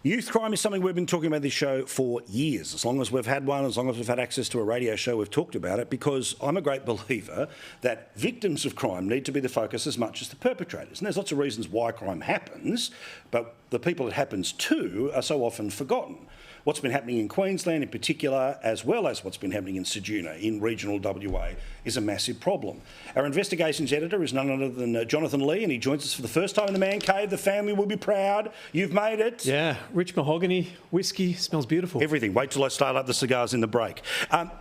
Youth crime is something we've been talking about this show for years. As long as we've had one, as long as we've had access to a radio show, we've talked about it, because I'm a great believer that victims of crime need to be the focus as much as the perpetrators. And there's lots of reasons why crime happens, but the people it happens to are so often forgotten. What's been happening in Queensland in particular, as well as what's been happening in Ceduna, in regional WA, is a massive problem. Our investigations editor is none other than Jonathan Lea, and he joins us for the first time in the Man Cave. The family will be proud. You've made it. Yeah, rich mahogany, whiskey, smells beautiful. Everything. Wait till I start up the cigars in the break.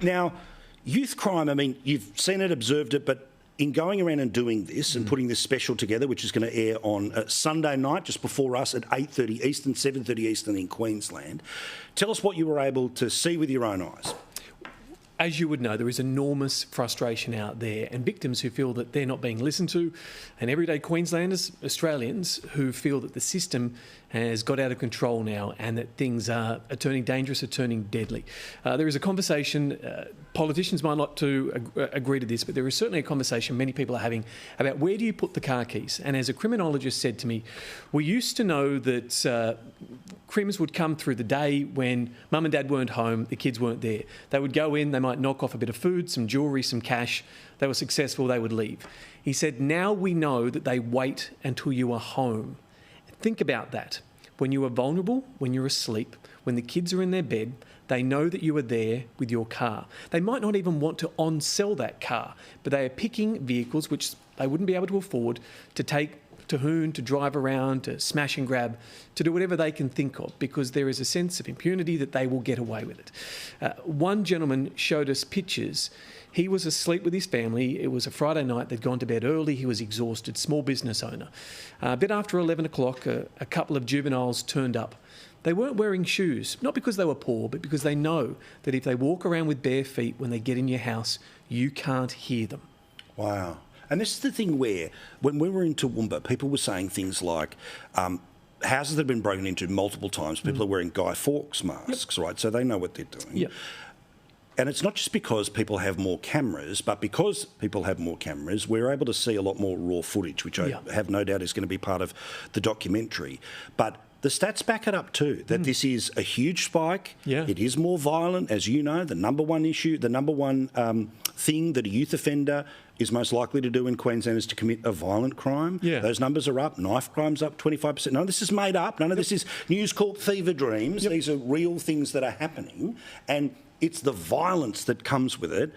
Now, youth crime, I mean, you've seen it, observed it, but in going around and doing this and putting this special together, which is going to air on Sunday night, just before us at 8:30 Eastern, 7:30 Eastern in Queensland, tell us what you were able to see with your own eyes. As you would know, there is enormous frustration out there, and victims who feel that they're not being listened to, and everyday Queenslanders, Australians, who feel that the system has got out of control now and that things are turning dangerous, are turning deadly. There is a conversation, politicians might not agree to this, but there is certainly a conversation many people are having about where do you put the car keys. And as a criminologist said to me, we used to know that crims would come through the day when mum and dad weren't home, the kids weren't there. They would go in, they might knock off a bit of food, some jewellery, some cash. They were successful, they would leave. He said, now we know that they wait until you are home. Think about that. When you are vulnerable, when you're asleep, when the kids are in their bed, they know that you are there with your car. They might not even want to on-sell that car, but they are picking vehicles which they wouldn't be able to afford to take to hoon, to drive around, to smash and grab, to do whatever they can think of, because there is a sense of impunity that they will get away with it. One gentleman showed us pictures. He was asleep with his family. It was a Friday night. They'd gone to bed early. He was exhausted, small business owner. A bit after 11 o'clock, a couple of juveniles turned up. They weren't wearing shoes, not because they were poor, but because they know that if they walk around with bare feet when they get in your house, you can't hear them. Wow. And this is the thing where, when we were in Toowoomba, people were saying things like, houses that have been broken into multiple times, people are wearing Guy Fawkes masks, right? So they know what they're doing. Yep. And it's not just because people have more cameras, but because people have more cameras, we're able to see a lot more raw footage, which I have no doubt is going to be part of the documentary. But the stats back it up too, that this is a huge spike. Yeah. It is more violent, as you know. The number one issue, the number one thing that a youth offender is most likely to do in Queensland is to commit a violent crime. Yeah. Those numbers are up. Knife crime's up 25%. None of this is made up. None of this is News Corp fever dreams. These are real things that are happening. And it's the violence that comes with it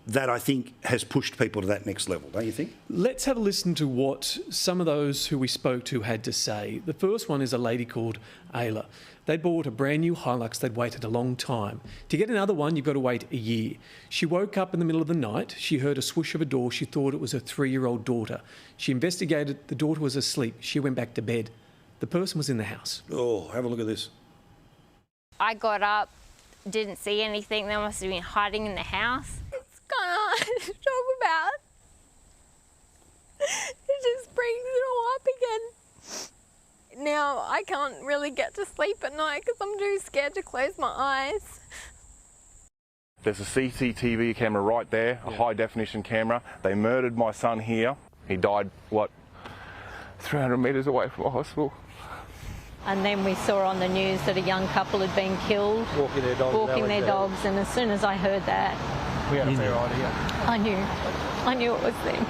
that I think has pushed people to that next level, don't you think? Let's have a listen to what some of those who we spoke to had to say. The first one is a lady called Ayla. They bought a brand new Hilux. They'd waited a long time. To get another one, you've got to wait a year. She woke up in the middle of the night. She heard a swoosh of a door. She thought it was her 3-year-old daughter. She investigated. The daughter was asleep. She went back to bed. The person was in the house. Oh, have a look at this. I got up, didn't see anything. They must have been hiding in the house. It's kind of hard to talk about. It just brings it all up again. Now I can't really get to sleep at night because I'm too scared to close my eyes. There's a CCTV camera right there, a high definition camera. They murdered my son here. He died, 300 metres away from a hospital. And then we saw on the news that a young couple had been killed, walking their dogs, and as soon as I heard that, we had a fair idea. I knew it was them.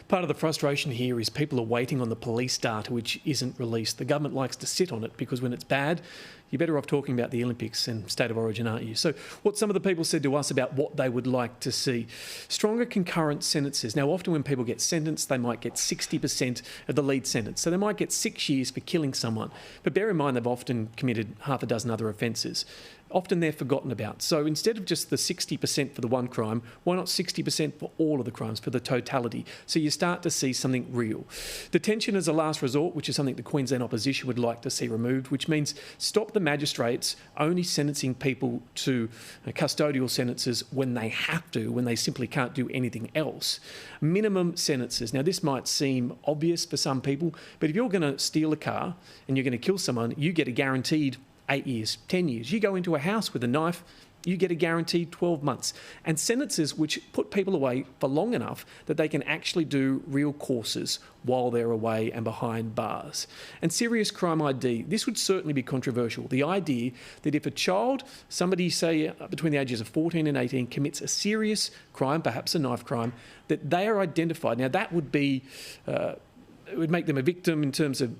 Part of the frustration here is people are waiting on the police data which isn't released. The government likes to sit on it because when it's bad, you're better off talking about the Olympics and state of origin, aren't you? So what some of the people said to us about what they would like to see. Stronger concurrent sentences. Now, often when people get sentenced, they might get 60% of the lead sentence. So they might get 6 years for killing someone. But bear in mind, they've often committed half a dozen other offences. Often they're forgotten about. So instead of just the 60% for the one crime, why not 60% for all of the crimes, for the totality? So you start to see something real. Detention as a last resort, which is something the Queensland opposition would like to see removed, which means stop the magistrates only sentencing people to custodial sentences when they have to, when they simply can't do anything else. Minimum sentences. Now, this might seem obvious for some people, but if you're going to steal a car and you're going to kill someone, you get a guaranteed 8 years, 10 years. You go into a house with a knife, you get a guaranteed 12 months. And sentences which put people away for long enough that they can actually do real courses while they're away and behind bars. And serious crime ID, this would certainly be controversial. The idea that if a child, somebody say between the ages of 14 and 18, commits a serious crime, perhaps a knife crime, that they are identified. Now that would be, it would make them a victim in terms of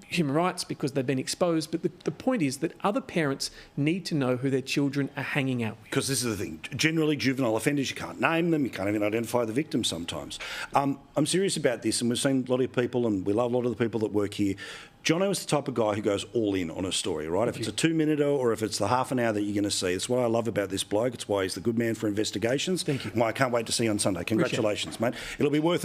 human rights because they've been exposed, but the point is that other parents need to know who their children are hanging out with. Because this is the thing. Generally, juvenile offenders, you can't name them, you can't even identify the victims sometimes. I'm serious about this, and we've seen a lot of people, and we love a lot of the people that work here. Jono is the type of guy who goes all in on a story, right? If it's a 2-minute or if it's the half an hour that you're going to see, it's what I love about this bloke. It's why he's the good man for investigations. Thank you. Why I can't wait to see you on Sunday. Congratulations, mate. It'll be worth it.